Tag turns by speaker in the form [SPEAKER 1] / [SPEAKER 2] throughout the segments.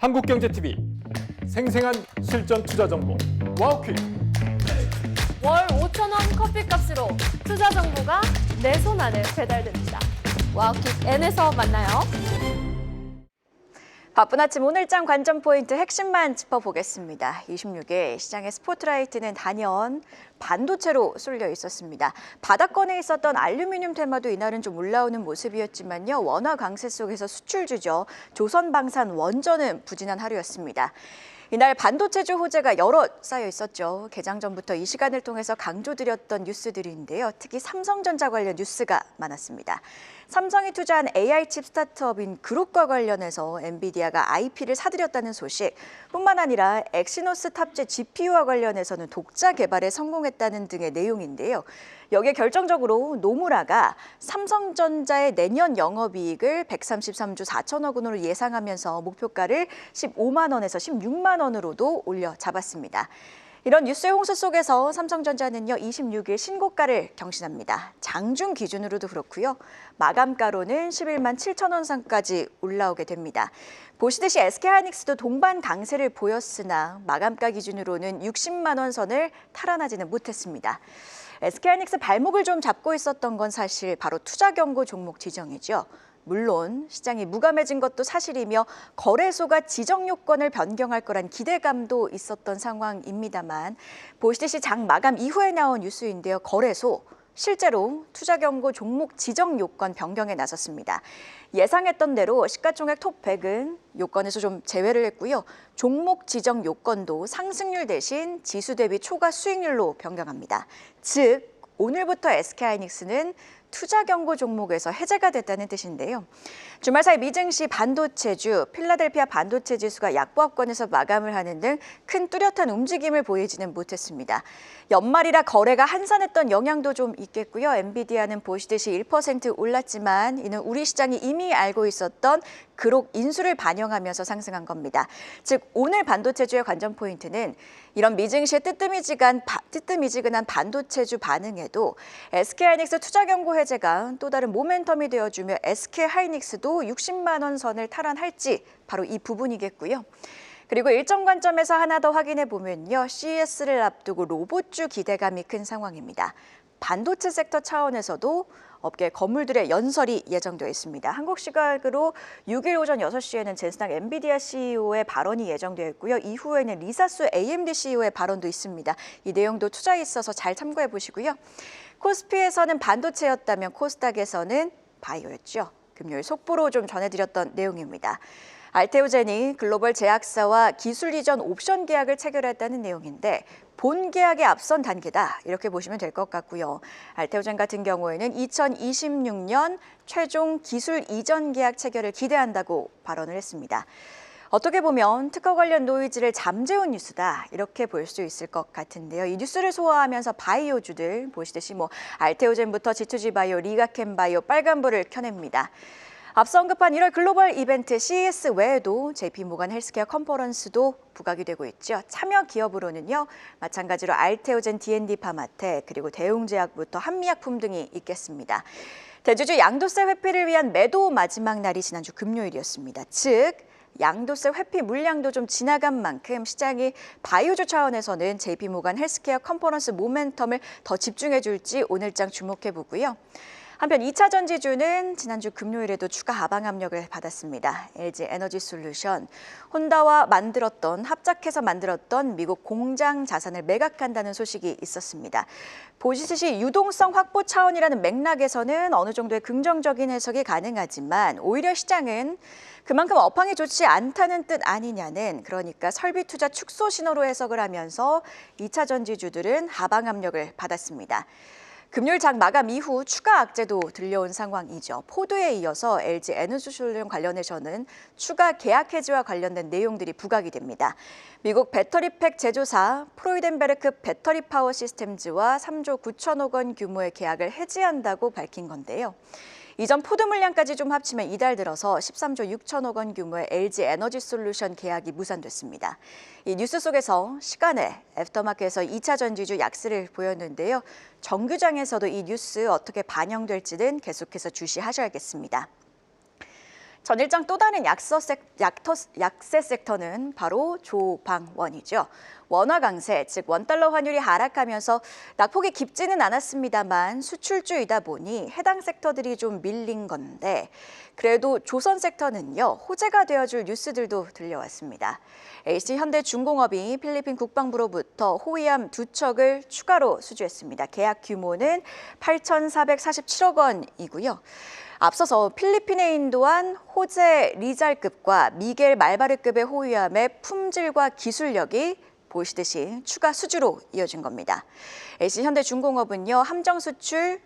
[SPEAKER 1] 한국경제TV 생생한 실전 투자 정보 와우퀵.
[SPEAKER 2] 월 5,000원 커피값으로 투자 정보가 내 손 안에 배달됩니다. 와우킥 N에서 만나요.
[SPEAKER 3] 바쁜 아침 오늘장 관전 포인트 핵심만 짚어보겠습니다. 26일 시장의 스포트라이트는 단연 반도체로 쏠려 있었습니다. 바닥권에 있었던 알루미늄 테마도 이날은 좀 올라오는 모습이었지만요. 원화 강세 속에서 수출주죠. 조선방산 원전은 부진한 하루였습니다. 이날 반도체주 호재가 여러 쌓여 있었죠. 개장 전부터 이 시간을 통해서 강조드렸던 뉴스들인데요. 특히 삼성전자 관련 뉴스가 많았습니다. 삼성이 투자한 AI 칩 스타트업인 그룹과 관련해서 엔비디아가 IP를 사들였다는 소식, 뿐만 아니라 엑시노스 탑재 GPU와 관련해서는 독자 개발에 성공했다는 등의 내용인데요. 여기에 결정적으로 노무라가 삼성전자의 내년 영업이익을 133조 4천억 원으로 예상하면서 목표가를 15만 원에서 16만 원으로도 올려 잡았습니다. 이런 뉴스의 홍수 속에서 삼성전자는요 26일 신고가를 경신합니다. 장중 기준으로도 그렇고요. 마감가로는 11만 7천 원 선까지 올라오게 됩니다. 보시듯이 SK하이닉스도 동반 강세를 보였으나 마감가 기준으로는 60만 원 선을 탈환하지는 못했습니다. SK하이닉스 발목을 좀 잡고 있었던 건 사실 바로 투자 경고 종목 지정이죠. 물론 시장이 무감해진 것도 사실이며 거래소가 지정 요건을 변경할 거란 기대감도 있었던 상황입니다만 보시듯이 장 마감 이후에 나온 뉴스인데요. 거래소 실제로 투자 경고 종목 지정 요건 변경에 나섰습니다. 예상했던 대로 시가총액 톱 100은 요건에서 좀 제외를 했고요. 종목 지정 요건도 상승률 대신 지수 대비 초과 수익률로 변경합니다. 즉 오늘부터 SK하이닉스는 투자 경고 종목에서 해제가 됐다는 뜻인데요. 주말 사이 미증시 반도체주, 필라델피아 반도체 지수가 약보합권에서 마감을 하는 등 큰 뚜렷한 움직임을 보이지는 못했습니다. 연말이라 거래가 한산했던 영향도 좀 있겠고요. 엔비디아는 보시듯이 1% 올랐지만 이는 우리 시장이 이미 알고 있었던 그록 인수를 반영하면서 상승한 겁니다. 즉 오늘 반도체주의 관전 포인트는 이런 미증시의 뜨뜻미지근한 반도체주 반응에도 SK하이닉스 투자 경고 해제가 또 다른 모멘텀이 되어주며 SK하이닉스도 60만 원 선을 탈환할지 바로 이 부분이겠고요. 그리고 일정 관점에서 하나 더 확인해 보면요. CES를 앞두고 로봇주 기대감이 큰 상황입니다. 반도체 섹터 차원에서도 업계 건물들의 연설이 예정되어 있습니다. 한국 시각으로 6일 오전 6시에는 젠스당 엔비디아 CEO의 발언이 예정되어 있고요. 이후에는 리사수 AMD CEO의 발언도 있습니다. 이 내용도 투자에 있어서 잘 참고해 보시고요. 코스피에서는 반도체였다면 코스닥에서는 바이오였죠. 금요일 속보로 좀 전해드렸던 내용입니다. 알테오젠이 글로벌 제약사와 기술 이전 옵션 계약을 체결했다는 내용인데 본 계약에 앞선 단계다 이렇게 보시면 될 것 같고요. 알테오젠 같은 경우에는 2026년 최종 기술 이전 계약 체결을 기대한다고 발언을 했습니다. 어떻게 보면 특허 관련 노이즈를 잠재운 뉴스다 이렇게 볼 수 있을 것 같은데요. 이 뉴스를 소화하면서 바이오주들 보시듯이 알테오젠부터 G2G 바이오, 리가켄 바이오 빨간불을 켜냅니다. 앞서 언급한 1월 글로벌 이벤트 CES 외에도 JP모간 헬스케어 컨퍼런스도 부각이 되고 있죠. 참여 기업으로는요. 마찬가지로 알테오젠, D&D 파마텍, 그리고 대웅제약부터 한미약품 등이 있겠습니다. 대주주 양도세 회피를 위한 매도 마지막 날이 지난주 금요일이었습니다. 즉 양도세 회피 물량도 좀 지나간 만큼 시장이 바이오주 차원에서는 JP모간 헬스케어 컨퍼런스 모멘텀을 더 집중해 줄지 오늘장 주목해 보고요. 한편 2차 전지주는 지난주 금요일에도 추가 하방 압력을 받았습니다. LG 에너지 솔루션, 혼다와 합작해서 만들었던 미국 공장 자산을 매각한다는 소식이 있었습니다. 보시듯이 유동성 확보 차원이라는 맥락에서는 어느 정도의 긍정적인 해석이 가능하지만 오히려 시장은 그만큼 업황이 좋지 않다는 뜻 아니냐는 그러니까 설비 투자 축소 신호로 해석을 하면서 2차 전지주들은 하방 압력을 받았습니다. 금요일 장 마감 이후 추가 악재도 들려온 상황이죠. 포드에 이어서 LG 에너지솔루션 관련해서는 추가 계약 해지와 관련된 내용들이 부각이 됩니다. 미국 배터리팩 제조사 프로이덴베르크 배터리 파워 시스템즈와 3조 9천억 원 규모의 계약을 해지한다고 밝힌 건데요. 이전 포드 물량까지 좀 합치면 이달 들어서 13조 6천억 원 규모의 LG 에너지 솔루션 계약이 무산됐습니다. 이 뉴스 속에서 시간에 애프터마켓에서 2차 전지주 약세를 보였는데요. 정규장에서도 이 뉴스 어떻게 반영될지는 계속해서 주시하셔야겠습니다. 전일장 또 다른 약세 섹터는 바로 조방원이죠. 원화 강세, 즉 원달러 환율이 하락하면서 낙폭이 깊지는 않았습니다만 수출주이다 보니 해당 섹터들이 좀 밀린 건데 그래도 조선 섹터는요, 호재가 되어줄 뉴스들도 들려왔습니다. HC현대중공업이 필리핀 국방부로부터 호위함 2척을 추가로 수주했습니다. 계약 규모는 8,447억 원이고요. 앞서서 필리핀에 인도한 호제 리잘급과 미겔 말바르급의 호위함의 품질과 기술력이 보시듯이 추가 수주로 이어진 겁니다. HC현대중공업은요, 함정 수출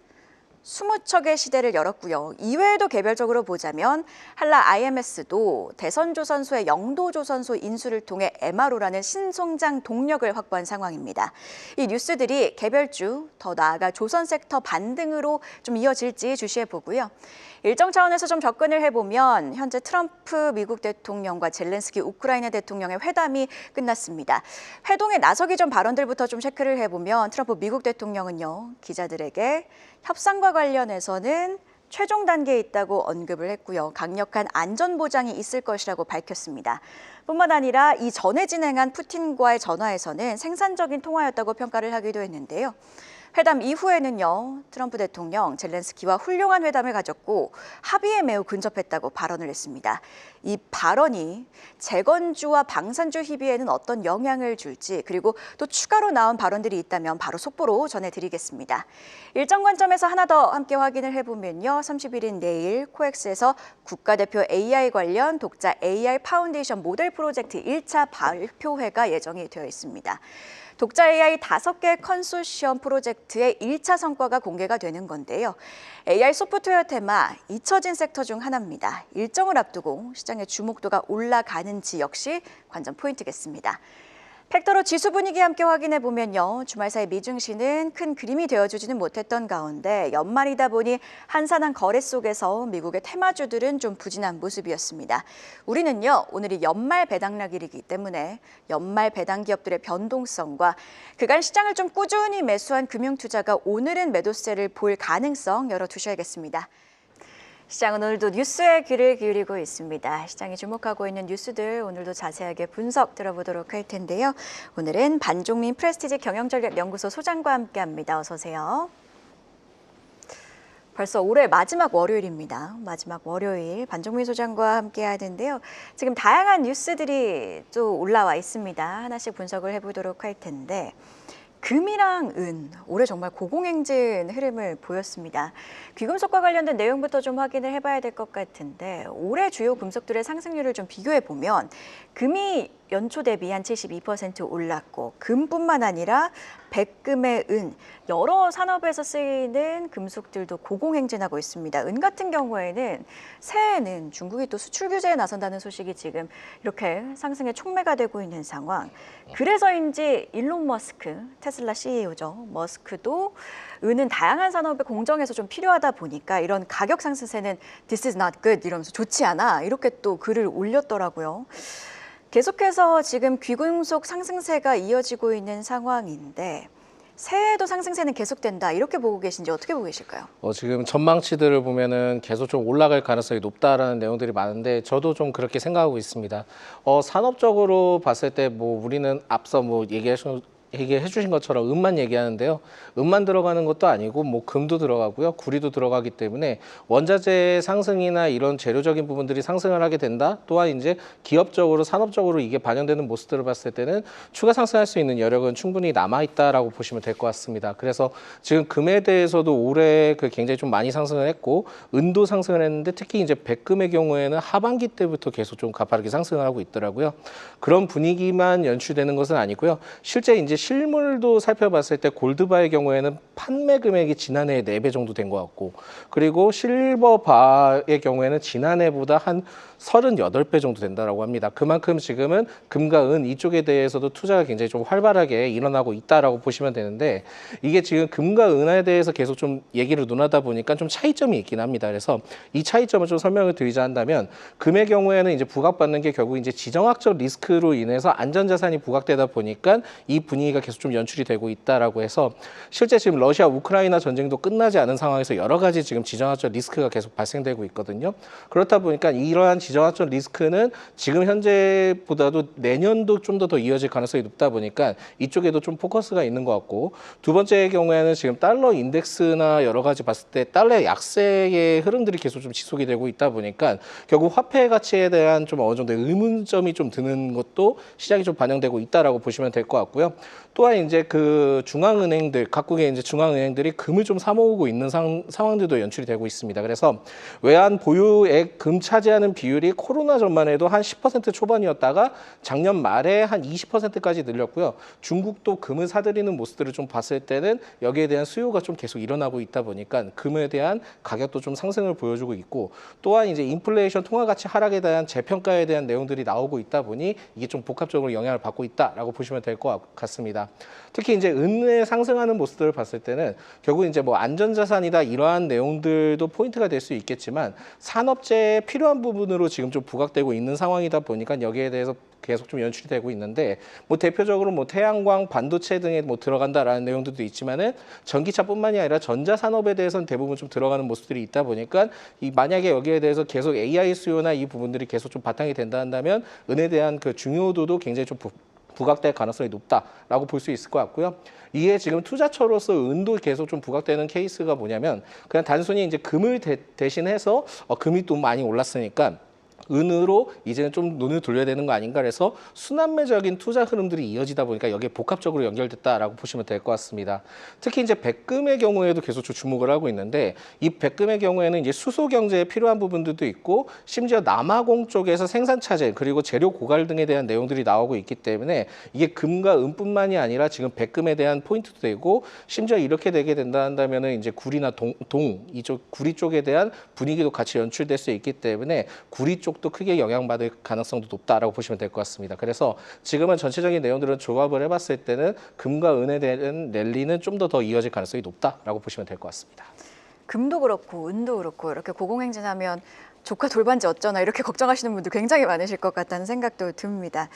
[SPEAKER 3] 20척의 시대를 열었고요. 이외에도 개별적으로 보자면 한라 IMS도 대선조선소의 영도조선소 인수를 통해 MRO라는 신성장 동력을 확보한 상황입니다. 이 뉴스들이 개별주, 더 나아가 조선 섹터 반등으로 좀 이어질지 주시해 보고요. 일정 차원에서 좀 접근을 해보면 현재 트럼프 미국 대통령과 젤렌스키 우크라이나 대통령의 회담이 끝났습니다. 회동에 나서기 전 발언들부터 좀 체크를 해보면 트럼프 미국 대통령은요, 기자들에게 협상과 관련해서는 최종 단계에 있다고 언급을 했고요. 강력한 안전보장이 있을 것이라고 밝혔습니다. 뿐만 아니라 이 전에 진행한 푸틴과의 전화에서는 생산적인 통화였다고 평가를 하기도 했는데요. 회담 이후에는요, 트럼프 대통령 젤렌스키와 훌륭한 회담을 가졌고 합의에 매우 근접했다고 발언을 했습니다. 이 발언이 재건주와 방산주 협의에는 어떤 영향을 줄지, 그리고 또 추가로 나온 발언들이 있다면 바로 속보로 전해드리겠습니다. 일정 관점에서 하나 더 함께 확인을 해보면요, 30일인 내일 코엑스에서 국가대표 AI 관련 독자 AI 파운데이션 모델 프로젝트 1차 발표회가 예정이 되어 있습니다. 독자 AI 5개 컨소시엄 프로젝트의 1차 성과가 공개가 되는 건데요. AI 소프트웨어 테마 잊혀진 섹터 중 하나입니다. 일정을 앞두고 시장의 주목도가 올라가는지 역시 관전 포인트겠습니다. 팩터로 지수 분위기 함께 확인해 보면요, 주말 사이 미증시는 큰 그림이 되어주지는 못했던 가운데 연말이다 보니 한산한 거래 속에서 미국의 테마주들은 좀 부진한 모습이었습니다. 우리는요, 오늘이 연말 배당락일이기 때문에 연말 배당 기업들의 변동성과 그간 시장을 좀 꾸준히 매수한 금융투자가 오늘은 매도세를 볼 가능성 열어두셔야겠습니다. 시장은 오늘도 뉴스에 귀를 기울이고 있습니다. 시장이 주목하고 있는 뉴스들 오늘도 자세하게 분석 들어보도록 할 텐데요. 오늘은 반종민 프레스티지 경영전략연구소 소장과 함께합니다. 어서 오세요. 벌써 올해 마지막 월요일입니다. 마지막 월요일 반종민 소장과 함께 하는데요. 지금 다양한 뉴스들이 또 올라와 있습니다. 하나씩 분석을 해보도록 할 텐데 금이랑 은, 올해 정말 고공행진 흐름을 보였습니다. 귀금속과 관련된 내용부터 좀 확인을 해봐야 될 것 같은데 올해 주요 금속들의 상승률을 좀 비교해 보면 금이 연초 대비 한 72% 올랐고 금뿐만 아니라 백금의 은, 여러 산업에서 쓰이는 금속들도 고공행진하고 있습니다. 은 같은 경우에는 새해에는 중국이 또 수출 규제에 나선다는 소식이 지금 이렇게 상승에 촉매가 되고 있는 상황. 그래서인지 일론 머스크, 테슬라 CEO죠. 머스크도 은은 다양한 산업의 공정에서 좀 필요하다 보니까 이런 가격 상승세는 this is not good 이러면서 좋지 않아 이렇게 또 글을 올렸더라고요. 계속해서 지금 귀금속 상승세가 이어지고 있는 상황인데 새해에도 상승세는 계속된다 이렇게 보고 계신지 어떻게 보고 계실까요?
[SPEAKER 4] 지금 전망치들을 보면은 계속 좀 올라갈 가능성이 높다라는 내용들이 많은데 저도 좀 그렇게 생각하고 있습니다. 산업적으로 봤을 때 뭐 우리는 앞서 뭐 얘기해 주신 것처럼 은만 얘기하는데요. 은만 들어가는 것도 아니고 뭐 금도 들어가고요. 구리도 들어가기 때문에 원자재 상승이나 이런 재료적인 부분들이 상승을 하게 된다. 또한 이제 기업적으로 산업적으로 이게 반영되는 모습들을 봤을 때는 추가 상승할 수 있는 여력은 충분히 남아 있다라고 보시면 될 것 같습니다. 그래서 지금 금에 대해서도 올해 굉장히 좀 많이 상승을 했고 은도 상승을 했는데 특히 이제 백금의 경우에는 하반기 때부터 계속 좀 가파르게 상승을 하고 있더라고요. 그런 분위기만 연출되는 것은 아니고요. 실제 이제 실물도 살펴봤을 때 골드바의 경우에는 판매 금액이 지난해에 4배 정도 된 것 같고, 그리고 실버바의 경우에는 지난해보다 한 38배 정도 된다라고 합니다. 그만큼 지금은 금과 은 이쪽에 대해서도 투자가 굉장히 좀 활발하게 일어나고 있다라고 보시면 되는데, 이게 지금 금과 은에 대해서 계속 좀 얘기를 논하다 보니까 좀 차이점이 있긴 합니다. 그래서 이 차이점을 좀 설명을 드리자 한다면, 금의 경우에는 이제 부각받는 게 결국 이제 지정학적 리스크로 인해서 안전자산이 부각되다 보니까 이 분위기가 분위기가 계속 좀 연출이 되고 있다라고 해서 실제 지금 러시아 우크라이나 전쟁도 끝나지 않은 상황에서 여러 가지 지금 지정학적 리스크가 계속 발생되고 있거든요. 그렇다 보니까 이러한 지정학적 리스크는 지금 현재보다도 내년도 좀 더 이어질 가능성이 높다 보니까 이쪽에도 좀 포커스가 있는 것 같고, 두 번째의 경우에는 지금 달러 인덱스나 여러 가지 봤을 때 달러의 약세의 흐름들이 계속 좀 지속이 되고 있다 보니까 결국 화폐 가치에 대한 좀 어느 정도의 의문점이 좀 드는 것도 시장이 좀 반영되고 있다라고 보시면 될 것 같고요. 또한 이제 그 중앙은행들, 각국의 이제 중앙은행들이 금을 좀 사모으고 있는 상황들도 연출이 되고 있습니다. 그래서 외환 보유액 금 차지하는 비율이 코로나 전만 해도 한 10% 초반이었다가 작년 말에 한 20%까지 늘렸고요. 중국도 금을 사들이는 모습들을 좀 봤을 때는 여기에 대한 수요가 좀 계속 일어나고 있다 보니까 금에 대한 가격도 좀 상승을 보여주고 있고, 또한 이제 인플레이션 통화 가치 하락에 대한 재평가에 대한 내용들이 나오고 있다 보니 이게 좀 복합적으로 영향을 받고 있다라고 보시면 될 것 같습니다. 특히 이제 은의 상승하는 모습들을 봤을 때는 결국 이제 뭐 안전자산이다 이러한 내용들도 포인트가 될 수 있겠지만 산업재에 필요한 부분으로 지금 좀 부각되고 있는 상황이다 보니까 여기에 대해서 계속 좀 연출이 되고 있는데, 뭐 대표적으로 뭐 태양광, 반도체 등에 뭐 들어간다라는 내용들도 있지만은 전기차뿐만이 아니라 전자산업에 대해서는 대부분 좀 들어가는 모습들이 있다 보니까 이 만약에 여기에 대해서 계속 AI 수요나 이 부분들이 계속 좀 바탕이 된다 한다면 은에 대한 그 중요도도 굉장히 좀 부각될 가능성이 높다라고 볼 수 있을 것 같고요. 이게 지금 투자처로서 은도 계속 좀 부각되는 케이스가 뭐냐면 그냥 단순히 이제 금을 대신해서 금이 또 많이 올랐으니까 은으로 이제는 좀 눈을 돌려야 되는 거 아닌가, 그래서 순환매적인 투자 흐름들이 이어지다 보니까 여기에 복합적으로 연결됐다라고 보시면 될 것 같습니다. 특히 이제 백금의 경우에도 계속 주목을 하고 있는데, 이 백금의 경우에는 이제 수소 경제에 필요한 부분들도 있고 심지어 남아공 쪽에서 생산 차질 그리고 재료 고갈 등에 대한 내용들이 나오고 있기 때문에 이게 금과 은뿐만이 아니라 지금 백금에 대한 포인트도 되고, 심지어 이렇게 되게 된다 한다면은 이제 구리나 동 이쪽 구리 쪽에 대한 분위기도 같이 연출될 수 있기 때문에 구리 쪽 또 크게 영향받을 가능성도 높다라고 보시면 될 것 같습니다. 그래서 지금은 전체적인 내용들은 조합을 해봤을 때는 금과 은에 대한 랠리는 좀 더 이어질 가능성이 높다라고 보시면 될 것 같습니다.
[SPEAKER 3] 금도 그렇고 은도 그렇고 이렇게 고공행진하면 조카 돌반지 어쩌나 이렇게 걱정하시는 분들 굉장히 많으실 것 같다는 생각도 듭니다.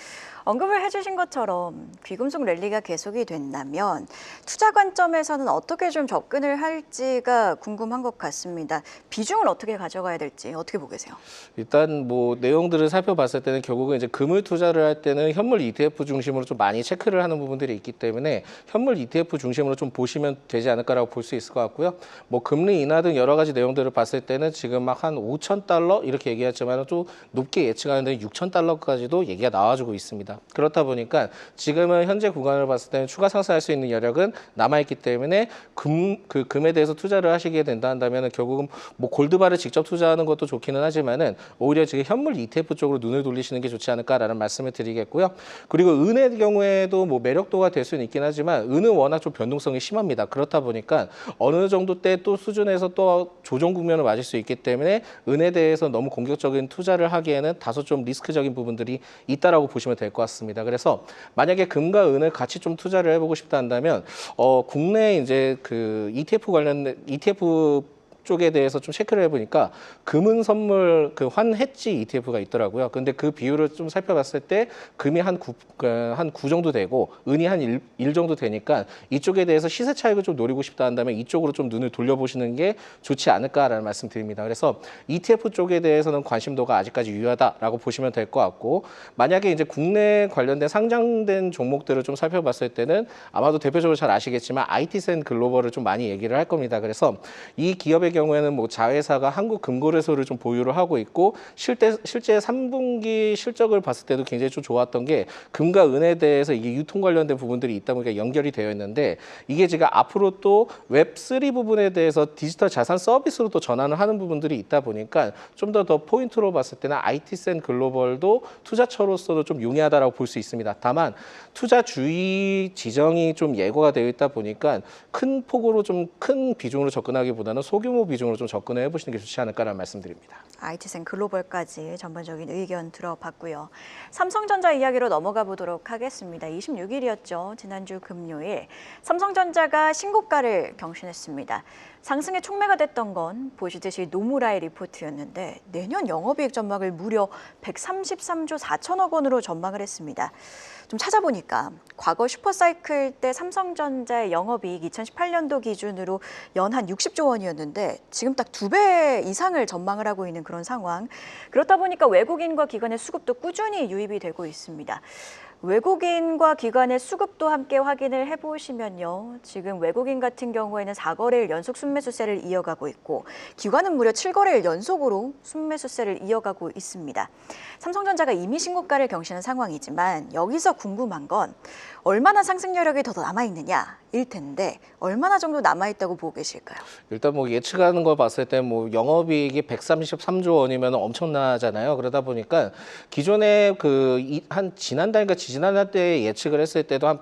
[SPEAKER 3] 언급을 해주신 것처럼 귀금속 랠리가 계속이 된다면 투자 관점에서는 어떻게 좀 접근을 할지가 궁금한 것 같습니다. 비중을 어떻게 가져가야 될지 어떻게 보세요?
[SPEAKER 4] 일단 뭐 내용들을 살펴봤을 때는 결국은 이제 금을 투자를 할 때는 현물 ETF 중심으로 좀 많이 체크를 하는 부분들이 있기 때문에 현물 ETF 중심으로 좀 보시면 되지 않을까라고 볼 수 있을 것 같고요. 뭐 금리 인하 등 여러 가지 내용들을 봤을 때는 지금 막 한 5,000달러 이렇게 얘기했지만 또 높게 예측하는데 6,000달러까지도 얘기가 나와주고 있습니다. 그렇다 보니까 지금은 현재 구간을 봤을 때는 추가 상승할 수 있는 여력은 남아있기 때문에 금에 대해서 투자를 하시게 된다 한다면 결국은 뭐 골드바를 직접 투자하는 것도 좋기는 하지만은 오히려 지금 현물 ETF 쪽으로 눈을 돌리시는 게 좋지 않을까라는 말씀을 드리겠고요. 그리고 은의 경우에도 뭐 매력도가 될 수는 있긴 하지만 은은 워낙 좀 변동성이 심합니다. 그렇다 보니까 어느 정도 때 또 수준에서 또 조정 국면을 맞을 수 있기 때문에 은에 대해서 너무 공격적인 투자를 하기에는 다소 좀 리스크적인 부분들이 있다라고 보시면 될 것 같습니다. 그래서 만약에 금과 은을 같이 좀 투자를 해보고 싶다 한다면 국내 이제 그 ETF 관련된 ETF 쪽에 대해서 좀 체크를 해보니까 금은 선물 그 환해지 ETF가 있더라고요. 근데 그 비율을 좀 살펴봤을 때 금이 한 9 정도 되고 은이 한 1 정도 되니까 이쪽에 대해서 시세 차익을 좀 노리고 싶다 한다면 이쪽으로 좀 눈을 돌려보시는 게 좋지 않을까라는 말씀 드립니다. 그래서 ETF 쪽에 대해서는 관심도가 아직까지 유효하다라고 보시면 될 것 같고, 만약에 이제 국내 관련된 상장된 종목들을 좀 살펴봤을 때는 아마도 대표적으로 잘 아시겠지만 IT센 글로벌을 좀 많이 얘기를 할 겁니다. 그래서 이 기업의 경우에는 뭐 자회사가 한국금거래소를 좀 보유를 하고 있고 실제 3분기 실적을 봤을 때도 굉장히 좀 좋았던 게 금과 은에 대해서 이게 유통 관련된 부분들이 있다 보니까 연결이 되어 있는데, 이게 지금 앞으로 또 웹3 부분에 대해서 디지털 자산 서비스로 또 전환을 하는 부분들이 있다 보니까 좀 더 포인트로 봤을 때는 IT센 글로벌도 투자처로서도 좀 용이하다라고 볼 수 있습니다. 다만 투자 주의 지정이 좀 예고가 되어 있다 보니까 큰 폭으로 좀 큰 비중으로 접근하기보다는 소규모 비중으로 좀 접근을 해보시는 게 좋지 않을까라는 말씀드립니다.
[SPEAKER 3] IT생 글로벌까지 전반적인 의견 들어봤고요. 삼성전자 이야기로 넘어가 보도록 하겠습니다. 26일이었죠. 지난주 금요일 삼성전자가 신고가를 경신했습니다. 상승의 촉매가 됐던 건 보시듯이 노무라의 리포트였는데 내년 영업이익 전망을 무려 133조 4천억 원으로 전망을 했습니다. 좀 찾아보니까 과거 슈퍼사이클 때 삼성전자의 영업이익 2018년도 기준으로 연한 60조 원이었는데 지금 딱 2배 이상을 전망을 하고 있는 그런 상황. 그렇다 보니까 외국인과 기관의 수급도 꾸준히 유입이 되고 있습니다. 외국인과 기관의 수급도 함께 확인을 해보시면요. 지금 외국인 같은 경우에는 4거래일 연속 순매수세를 이어가고 있고 기관은 무려 7거래일 연속으로 순매수세를 이어가고 있습니다. 삼성전자가 이미 신고가를 경신한 상황이지만 여기서 궁금한 건 얼마나 상승 여력이 더 남아있느냐일 텐데 얼마나 정도 남아있다고 보고 계실까요?
[SPEAKER 4] 일단 뭐 예측하는 걸 봤을 때 뭐 영업이익이 133조 원이면 엄청나잖아요. 그러다 보니까 기존에 한 지난달인가 지난달 때 예측을 했을 때도 한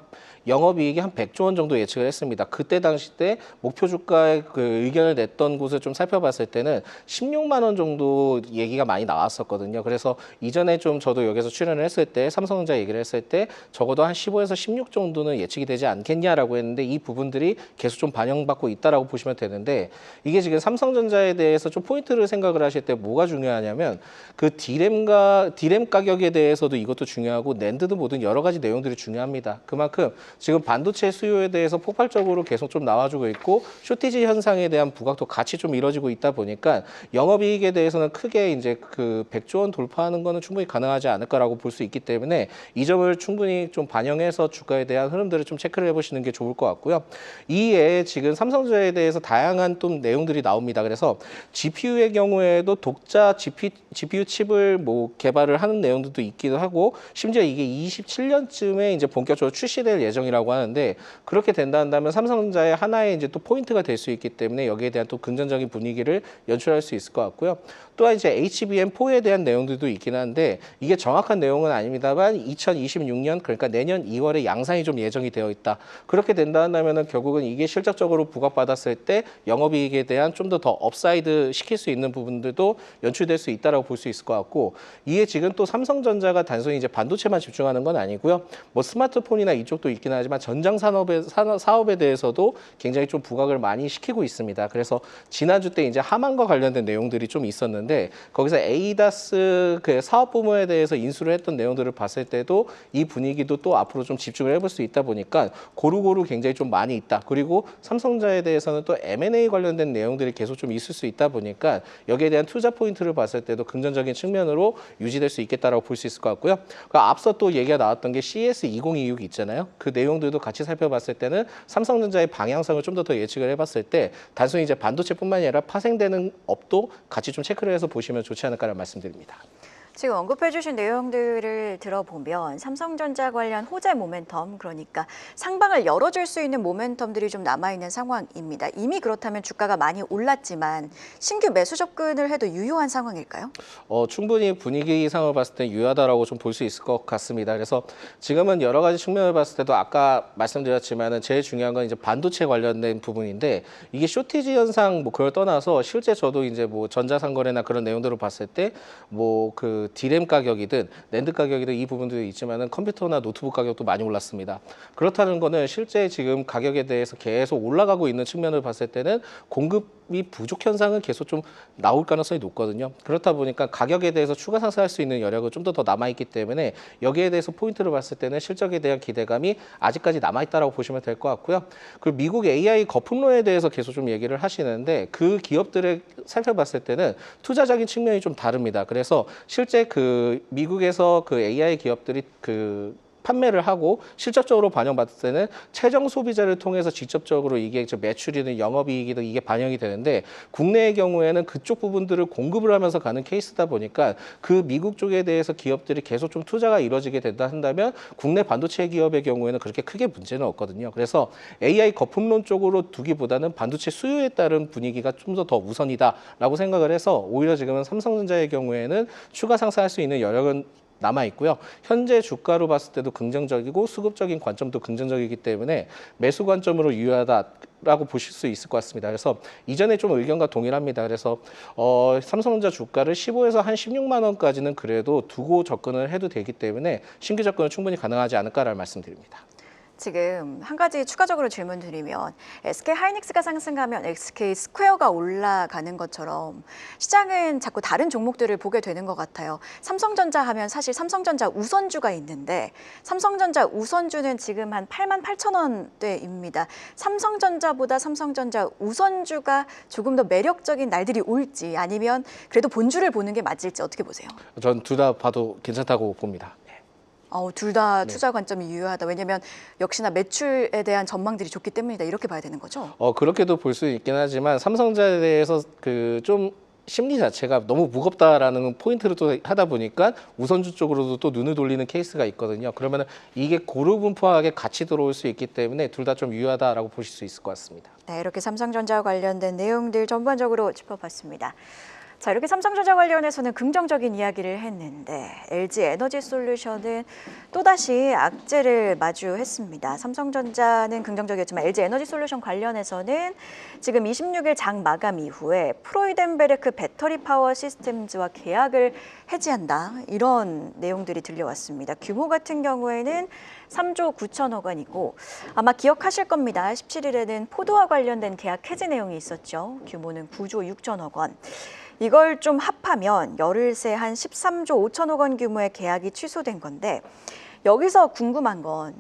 [SPEAKER 4] 영업이익이 한 100조 원 정도 예측을 했습니다. 그때 당시 때 목표 주가의 그 의견을 냈던 곳을 좀 살펴봤을 때는 16만 원 정도 얘기가 많이 나왔었거든요. 그래서 이전에 좀 저도 여기서 출연을 했을 때 삼성전자 얘기를 했을 때 적어도 한 15에서 16 정도는 예측이 되지 않겠냐라고 했는데 이 부분들이 계속 좀 반영받고 있다라고 보시면 되는데 이게 지금 삼성전자에 대해서 좀 포인트를 생각을 하실 때 뭐가 중요하냐면 그 디램 가격에 대해서도 이것도 중요하고 낸드도 모든 여러 가지 내용들이 중요합니다. 그만큼 지금 반도체 수요에 대해서 폭발적으로 계속 좀 나와주고 있고 쇼티지 현상에 대한 부각도 같이 좀 이뤄지고 있다 보니까 영업이익에 대해서는 크게 이제 그 100조 원 돌파하는 거는 충분히 가능하지 않을 거라고 볼 수 있기 때문에 이 점을 충분히 좀 반영해서 주가에 대한 흐름들을 좀 체크를 해보시는 게 좋을 것 같고요. 이에 지금 삼성전자에 대해서 다양한 또 내용들이 나옵니다. 그래서 GPU의 경우에도 독자 GPU 칩을 뭐 개발을 하는 내용들도 있기도 하고 심지어 이게 27년쯤에 이제 본격적으로 출시될 예정이라고 하는데 그렇게 된다면 삼성전자의 하나의 이제 또 포인트가 될 수 있기 때문에 여기에 대한 또 긍정적인 분위기를 연출할 수 있을 것 같고요. 또한 이제 HBM4에 대한 내용들도 있긴 한데 이게 정확한 내용은 아닙니다만 2026년 그러니까 내년 2월에 양산이 좀 예정이 되어 있다. 그렇게 된다면은 결국은 이게 실적적으로 부각받았을 때 영업이익에 대한 좀 더 업사이드 시킬 수 있는 부분들도 연출될 수 있다라고 볼 수 있을 것 같고 이에 지금 또 삼성전자가 단순히 이제 반도체만 집중하는 건 아니고요. 뭐 스마트폰이나 이쪽도 있긴 하지만 전장 사업에 대해서도 굉장히 좀 부각을 많이 시키고 있습니다. 그래서 지난주 때 이제 하만과 관련된 내용들이 좀 있었는데 거기서 에이다스 그 사업 부문에 대해서 인수를 했던 내용들을 봤을 때도 이 분위기도 또 앞으로 좀 집중을 해볼 수 있다 보니까 고루고루 굉장히 좀 많이 있다. 그리고 삼성전자에 대해서는 또 M&A 관련된 내용들이 계속 좀 있을 수 있다 보니까 여기에 대한 투자 포인트를 봤을 때도 긍정적인 측면으로 유지될 수 있겠다라고 볼 수 있을 것 같고요. 앞서 또 얘기가 나왔던 게 CS2026 있잖아요. 그 내용들도 같이 살펴봤을 때는 삼성전자의 방향성을 좀 더 예측을 해봤을 때 단순히 이제 반도체뿐만이 아니라 파생되는 업도 같이 좀 체크를 해서 보시면 좋지 않을까라는 말씀드립니다.
[SPEAKER 3] 지금 언급해주신 내용들을 들어보면 삼성전자 관련 호재 모멘텀, 그러니까 상방을 열어줄 수 있는 모멘텀들이 좀 남아있는 상황입니다. 이미 그렇다면 주가가 많이 올랐지만 신규 매수 접근을 해도 유효한 상황일까요?
[SPEAKER 4] 충분히 분위기상을 봤을 때 유효하다라고 좀 볼 수 있을 것 같습니다. 그래서 지금은 여러 가지 측면을 봤을 때도 아까 말씀드렸지만은 제일 중요한 건 이제 반도체 관련된 부분인데 이게 쇼티지 현상 뭐 그걸 떠나서 실제 저도 이제 뭐 전자상거래나 그런 내용들을 봤을 때 뭐 그 디램 가격이든 낸드 가격이든 이 부분들이 있지만은 컴퓨터나 노트북 가격도 많이 올랐습니다. 그렇다는 거는 실제 지금 가격에 대해서 계속 올라가고 있는 측면을 봤을 때는 공급이 부족 현상은 계속 좀 나올 가능성이 높거든요. 그렇다 보니까 가격에 대해서 추가 상승할 수 있는 여력은 좀 더 남아있기 때문에 여기에 대해서 포인트를 봤을 때는 실적에 대한 기대감이 아직까지 남아있다라고 보시면 될 것 같고요. 그리고 미국 AI 거품론에 대해서 계속 좀 얘기를 하시는데 그 기업들을 살펴봤을 때는 투자적인 측면이 좀 다릅니다. 그래서 실제 그 미국에서 그 AI 기업들이 그 판매를 하고 실질적으로 반영받을 때는 최종 소비자를 통해서 직접적으로 이게 매출이든 영업이익이든 이게 반영이 되는데 국내의 경우에는 그쪽 부분들을 공급을 하면서 가는 케이스다 보니까 그 미국 쪽에 대해서 기업들이 계속 좀 투자가 이루어지게 된다 한다면 국내 반도체 기업의 경우에는 그렇게 크게 문제는 없거든요. 그래서 AI 거품론 쪽으로 두기보다는 반도체 수요에 따른 분위기가 좀 더 우선이다라고 생각을 해서 오히려 지금은 삼성전자의 경우에는 추가 상승할 수 있는 여력은 남아 있고요. 현재 주가로 봤을 때도 긍정적이고 수급적인 관점도 긍정적이기 때문에 매수 관점으로 유효하다라고 보실 수 있을 것 같습니다. 그래서 이전에 좀 의견과 동일합니다. 그래서 삼성전자 주가를 15에서 한 16만 원까지는 그래도 두고 접근을 해도 되기 때문에 신규 접근은 충분히 가능하지 않을까라는 말씀드립니다.
[SPEAKER 3] 지금 한 가지 추가적으로 질문 드리면 SK 하이닉스가 상승하면 SK 스퀘어가 올라가는 것처럼 시장은 자꾸 다른 종목들을 보게 되는 것 같아요. 삼성전자 하면 사실 삼성전자 우선주가 있는데 삼성전자 우선주는 지금 한 88,000원대입니다. 삼성전자보다 삼성전자 우선주가 조금 더 매력적인 날들이 올지 아니면 그래도 본주를 보는 게 맞을지 어떻게 보세요?
[SPEAKER 4] 전 둘 다 봐도 괜찮다고 봅니다.
[SPEAKER 3] 둘 다 투자 관점이 유효하다. 왜냐하면 역시나 매출에 대한 전망들이 좋기 때문이다. 이렇게 봐야 되는 거죠?
[SPEAKER 4] 그렇게도 볼 수 있긴 하지만 삼성전자에 대해서 그 좀 심리 자체가 너무 무겁다라는 포인트를 또 하다 보니까 우선주 쪽으로도 또 눈을 돌리는 케이스가 있거든요. 그러면 이게 고루분포하게 같이 들어올 수 있기 때문에 둘 다 좀 유효하다라고 보실 수 있을 것 같습니다.
[SPEAKER 3] 네, 이렇게 삼성전자와 관련된 내용들 전반적으로 짚어봤습니다. 자, 이렇게 삼성전자 관련해서는 긍정적인 이야기를 했는데 LG 에너지솔루션은 또다시 악재를 마주했습니다. 삼성전자는 긍정적이었지만 LG 에너지솔루션 관련해서는 지금 26일 장 마감 이후에 프로이덴베르크 배터리 파워 시스템즈와 계약을 해지한다. 이런 내용들이 들려왔습니다. 규모 같은 경우에는 3조 9천억 원이고 아마 기억하실 겁니다. 17일에는 포도와 관련된 계약 해지 내용이 있었죠. 규모는 9조 6천억 원. 이걸 좀 합하면 열흘 새 한 13조 5천억 원 규모의 계약이 취소된 건데 여기서 궁금한 건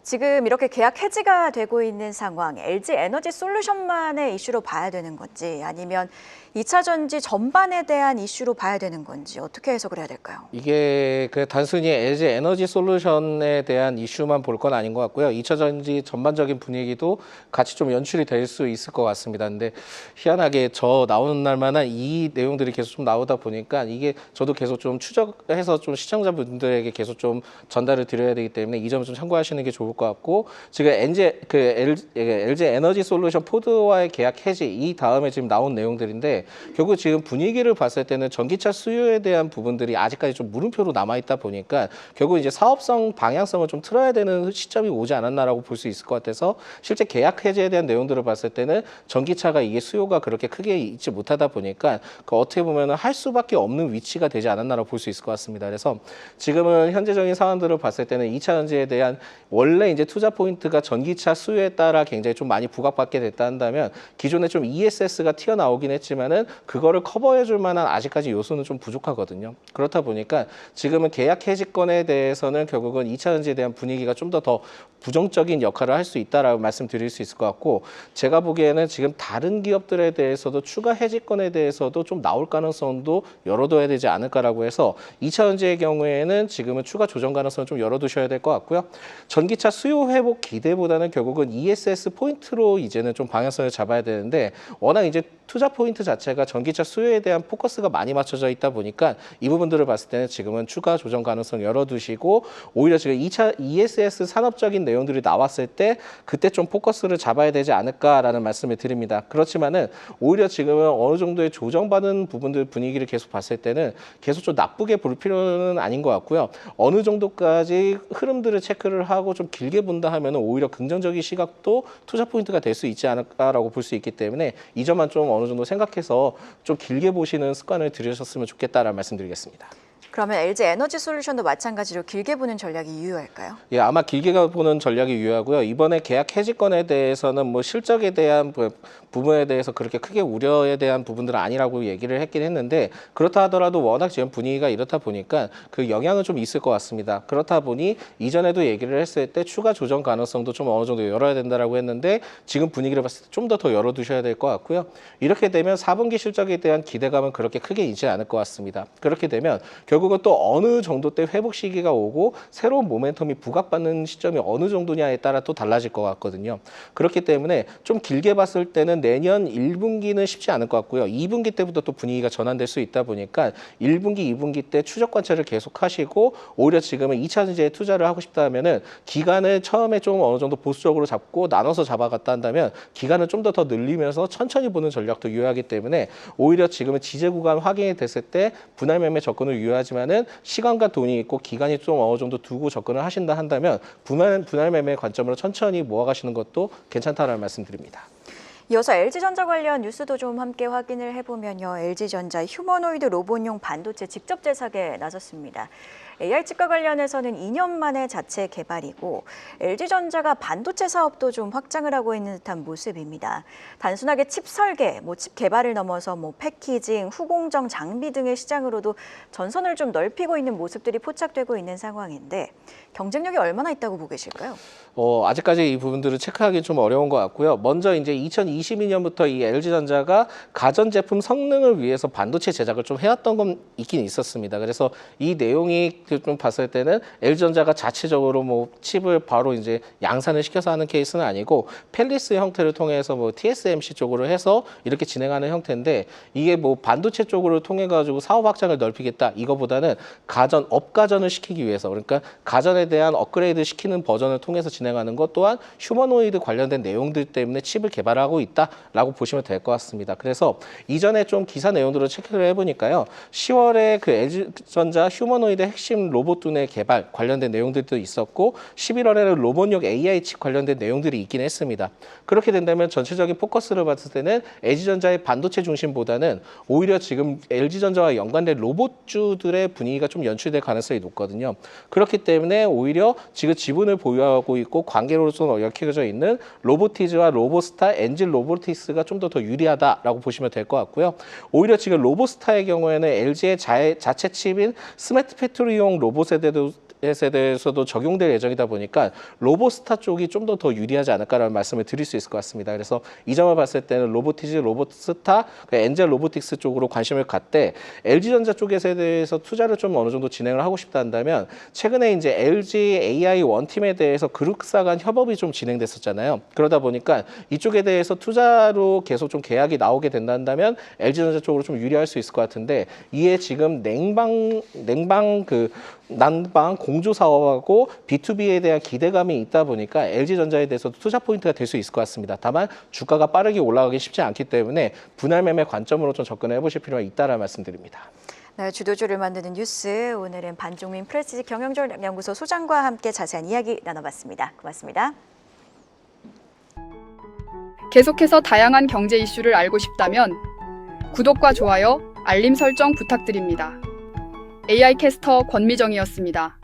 [SPEAKER 3] 지금 이렇게 계약 해지가 되고 있는 상황, LG 에너지 솔루션만의 이슈로 봐야 되는 건지 아니면 2차 전지 전반에 대한 이슈로 봐야 되는 건지 어떻게 해석을 해야 될까요?
[SPEAKER 4] 이게 그 단순히 LG 에너지 솔루션에 대한 이슈만 볼 건 아닌 것 같고요. 2차 전지 전반적인 분위기도 같이 좀 연출이 될 수 있을 것 같습니다. 근데 희한하게 나오는 날마다 이 내용들이 계속 좀 나오다 보니까 이게 저도 계속 좀 추적해서 좀 시청자분들에게 계속 좀 전달을 드려야 되기 때문에 이 점을 좀 참고하시는 게 좋을 것 같고 지금 LG 에너지 솔루션 포드와의 계약 해지 이 다음에 지금 나온 내용들인데 결국 지금 분위기를 봤을 때는 전기차 수요에 대한 부분들이 아직까지 좀 물음표로 남아 있다 보니까 결국 이제 사업성 방향성을 좀 틀어야 되는 시점이 오지 않았나라고 볼 수 있을 것 같아서 실제 계약 해지에 대한 내용들을 봤을 때는 전기차가 이게 수요가 그렇게 크게 있지 못하다 보니까 어떻게 보면 할 수밖에 없는 위치가 되지 않았나라고 볼 수 있을 것 같습니다. 그래서 지금은 현재적인 상황들을 봤을 때는 2차 전지에 대한 원래 이제 투자 포인트가 전기차 수요에 따라 굉장히 좀 많이 부각받게 됐다 한다면 기존에 좀 ESS가 튀어나오긴 했지만은 그거를 커버해 줄 만한 아직까지 요소는 좀 부족하거든요. 그렇다 보니까 지금은 계약 해지권에 대해서는 결국은 2차 전지에 대한 분위기가 좀 더 부정적인 역할을 할 수 있다라고 말씀드릴 수 있을 것 같고 제가 보기에는 지금 다른 기업들에 대해서도 추가 해지권에 대해서도 좀 나올 가능성도 열어둬야 되지 않을까라고 해서 2차 전지의 경우에는 지금은 추가 조정 가능성을 좀 열어두셔야 될 것 같고요. 전기차 수요 회복 기대보다는 결국은 ESS 포인트로 이제는 좀 방향성을 잡아야 되는데 워낙 이제 투자 포인트 자체가 전기차 수요에 대한 포커스가 많이 맞춰져 있다 보니까 이 부분들을 봤을 때는 지금은 추가 조정 가능성 열어두시고 오히려 지금 2차 ESS 산업적인 내용들이 나왔을 때 그때 좀 포커스를 잡아야 되지 않을까라는 말씀을 드립니다. 그렇지만은 오히려 지금은 어느 정도의 조정받은 부분들 분위기를 계속 봤을 때는 계속 좀 나쁘게 볼 필요는 아닌 것 같고요. 어느 정도까지 흐름들을 체크를 하고 좀 길게 본다 하면은 오히려 긍정적인 시각도 투자 포인트가 될 수 있지 않을까라고 볼 수 있기 때문에 이 점만 좀 어느 정도 생각해서 좀 길게 보시는 습관을 들이셨으면 좋겠다라는 말씀드리겠습니다.
[SPEAKER 3] 그러면 LG 에너지 솔루션도 마찬가지로 길게 보는 전략이 유효할까요?
[SPEAKER 4] 예, 아마 길게 보는 전략이 유효하고요. 이번에 계약 해지권에 대해서는 뭐 실적에 대한 부분에 대해서 그렇게 크게 우려에 대한 부분들은 아니라고 얘기를 했긴 했는데 그렇다 하더라도 워낙 지금 분위기가 이렇다 보니까 그 영향은 좀 있을 것 같습니다. 그렇다 보니 이전에도 얘기를 했을 때 추가 조정 가능성도 좀 어느 정도 열어야 된다라고 했는데 지금 분위기를 봤을 때 좀 더 열어두셔야 될 것 같고요. 이렇게 되면 4분기 실적에 대한 기대감은 그렇게 크게 있지 않을 것 같습니다. 그렇게 되면 결국은 또 어느 정도 때 회복 시기가 오고 새로운 모멘텀이 부각받는 시점이 어느 정도냐에 따라 또 달라질 것 같거든요. 그렇기 때문에 좀 길게 봤을 때는 내년 1분기는 쉽지 않을 것 같고요. 2분기 때부터 또 분위기가 전환될 수 있다 보니까 1분기, 2분기 때 추적 관찰을 계속 하시고 오히려 지금은 2차 전지에 투자를 하고 싶다 하면은 기간을 처음에 좀 어느 정도 보수적으로 잡고 나눠서 잡아갔다 한다면 기간을 좀 더 늘리면서 천천히 보는 전략도 유효하기 때문에 오히려 지금은 지지 구간 확인이 됐을 때 분할 매매 접근을 유효하지 하지만은 시간과 돈이 있고 기간이 좀 어느 정도 두고 접근을 하신다 한다면 분할 매매 관점으로 천천히 모아가시는 것도 괜찮다라는 말씀드립니다.
[SPEAKER 3] 이어서 LG전자 관련 뉴스도 좀 함께 확인을 해보면요. LG전자 휴머노이드 로봇용 반도체 직접 제작에 나섰습니다. AI 칩과 관련해서는 2년 만에 자체 개발이고 LG전자가 반도체 사업도 좀 확장을 하고 있는 듯한 모습입니다. 단순하게 칩 설계, 칩 개발을 넘어서 패키징, 후공정, 장비 등의 시장으로도 전선을 좀 넓히고 있는 모습들이 포착되고 있는 상황인데 경쟁력이 얼마나 있다고 보고 계실까요?
[SPEAKER 4] 아직까지 이 부분들을 체크하기 좀 어려운 것 같고요. 먼저 이제 2022년부터 이 LG전자가 가전제품 성능을 위해서 반도체 제작을 좀 해왔던 건 있긴 있었습니다. 그래서 이 내용이 좀 봤을 때는 LG전자가 자체적으로 칩을 바로 이제 양산을 시켜서 하는 케이스는 아니고 펠리스 형태를 통해서 TSMC 쪽으로 해서 이렇게 진행하는 형태인데 이게 반도체 쪽으로 통해 가지고 사업 확장을 넓히겠다 이거보다는 업가전을 시키기 위해서 그러니까 가전에 대한 업그레이드 시키는 버전을 통해서 진행하는 것 또한 휴머노이드 관련된 내용들 때문에 칩을 개발하고 있다라고 보시면 될 것 같습니다. 그래서 이전에 좀 기사 내용들을 체크를 해보니까요. 10월에 그 LG전자 휴머노이드 핵심 로봇둔의 개발 관련된 내용들도 있었고 11월에는 로봇용 AI 칩 관련된 내용들이 있긴 했습니다. 그렇게 된다면 전체적인 포커스를 봤을 때는 LG전자의 반도체 중심보다는 오히려 지금 LG전자와 연관된 로봇주들의 분위기가 좀 연출될 가능성이 높거든요. 그렇기 때문에 오히려 지금 지분을 보유하고 있고 관계로서 얽혀져 있는 로보티즈와 로보스타, 엔진 로보틱스가 좀 더 유리하다라고 보시면 될 것 같고요. 오히려 지금 로보스타의 경우에는 LG의 자체 칩인 스마트 팩토리용 로봇에 대해서도 적용될 예정이다 보니까 로보스타 쪽이 좀 더 유리하지 않을까라는 말씀을 드릴 수 있을 것 같습니다. 그래서 이 점을 봤을 때는 로보티즈, 로보스타, 엔젤 로보틱스 쪽으로 관심을 갖되 LG전자 쪽에 대해서 투자를 좀 어느 정도 진행을 하고 싶다 한다면 최근에 이제 LG AI 원팀에 대해서 그룹사 간 협업이 좀 진행됐었잖아요. 그러다 보니까 이쪽에 대해서 투자로 계속 좀 계약이 나오게 된다면 LG전자 쪽으로 좀 유리할 수 있을 것 같은데 이에 지금 난방 공조 사업하고 B2B에 대한 기대감이 있다 보니까 LG전자에 대해서도 투자 포인트가 될 수 있을 것 같습니다. 다만 주가가 빠르게 올라가기 쉽지 않기 때문에 분할 매매 관점으로 좀 접근해 보실 필요가 있다라는 말씀드립니다.
[SPEAKER 3] 네, 주도주를 만드는 뉴스, 오늘은 반종민 프레스티지 경영전략연구소 소장과 함께 자세한 이야기 나눠봤습니다. 고맙습니다.
[SPEAKER 5] 계속해서 다양한 경제 이슈를 알고 싶다면 구독과 좋아요, 알림 설정 부탁드립니다. AI 캐스터 권미정이었습니다.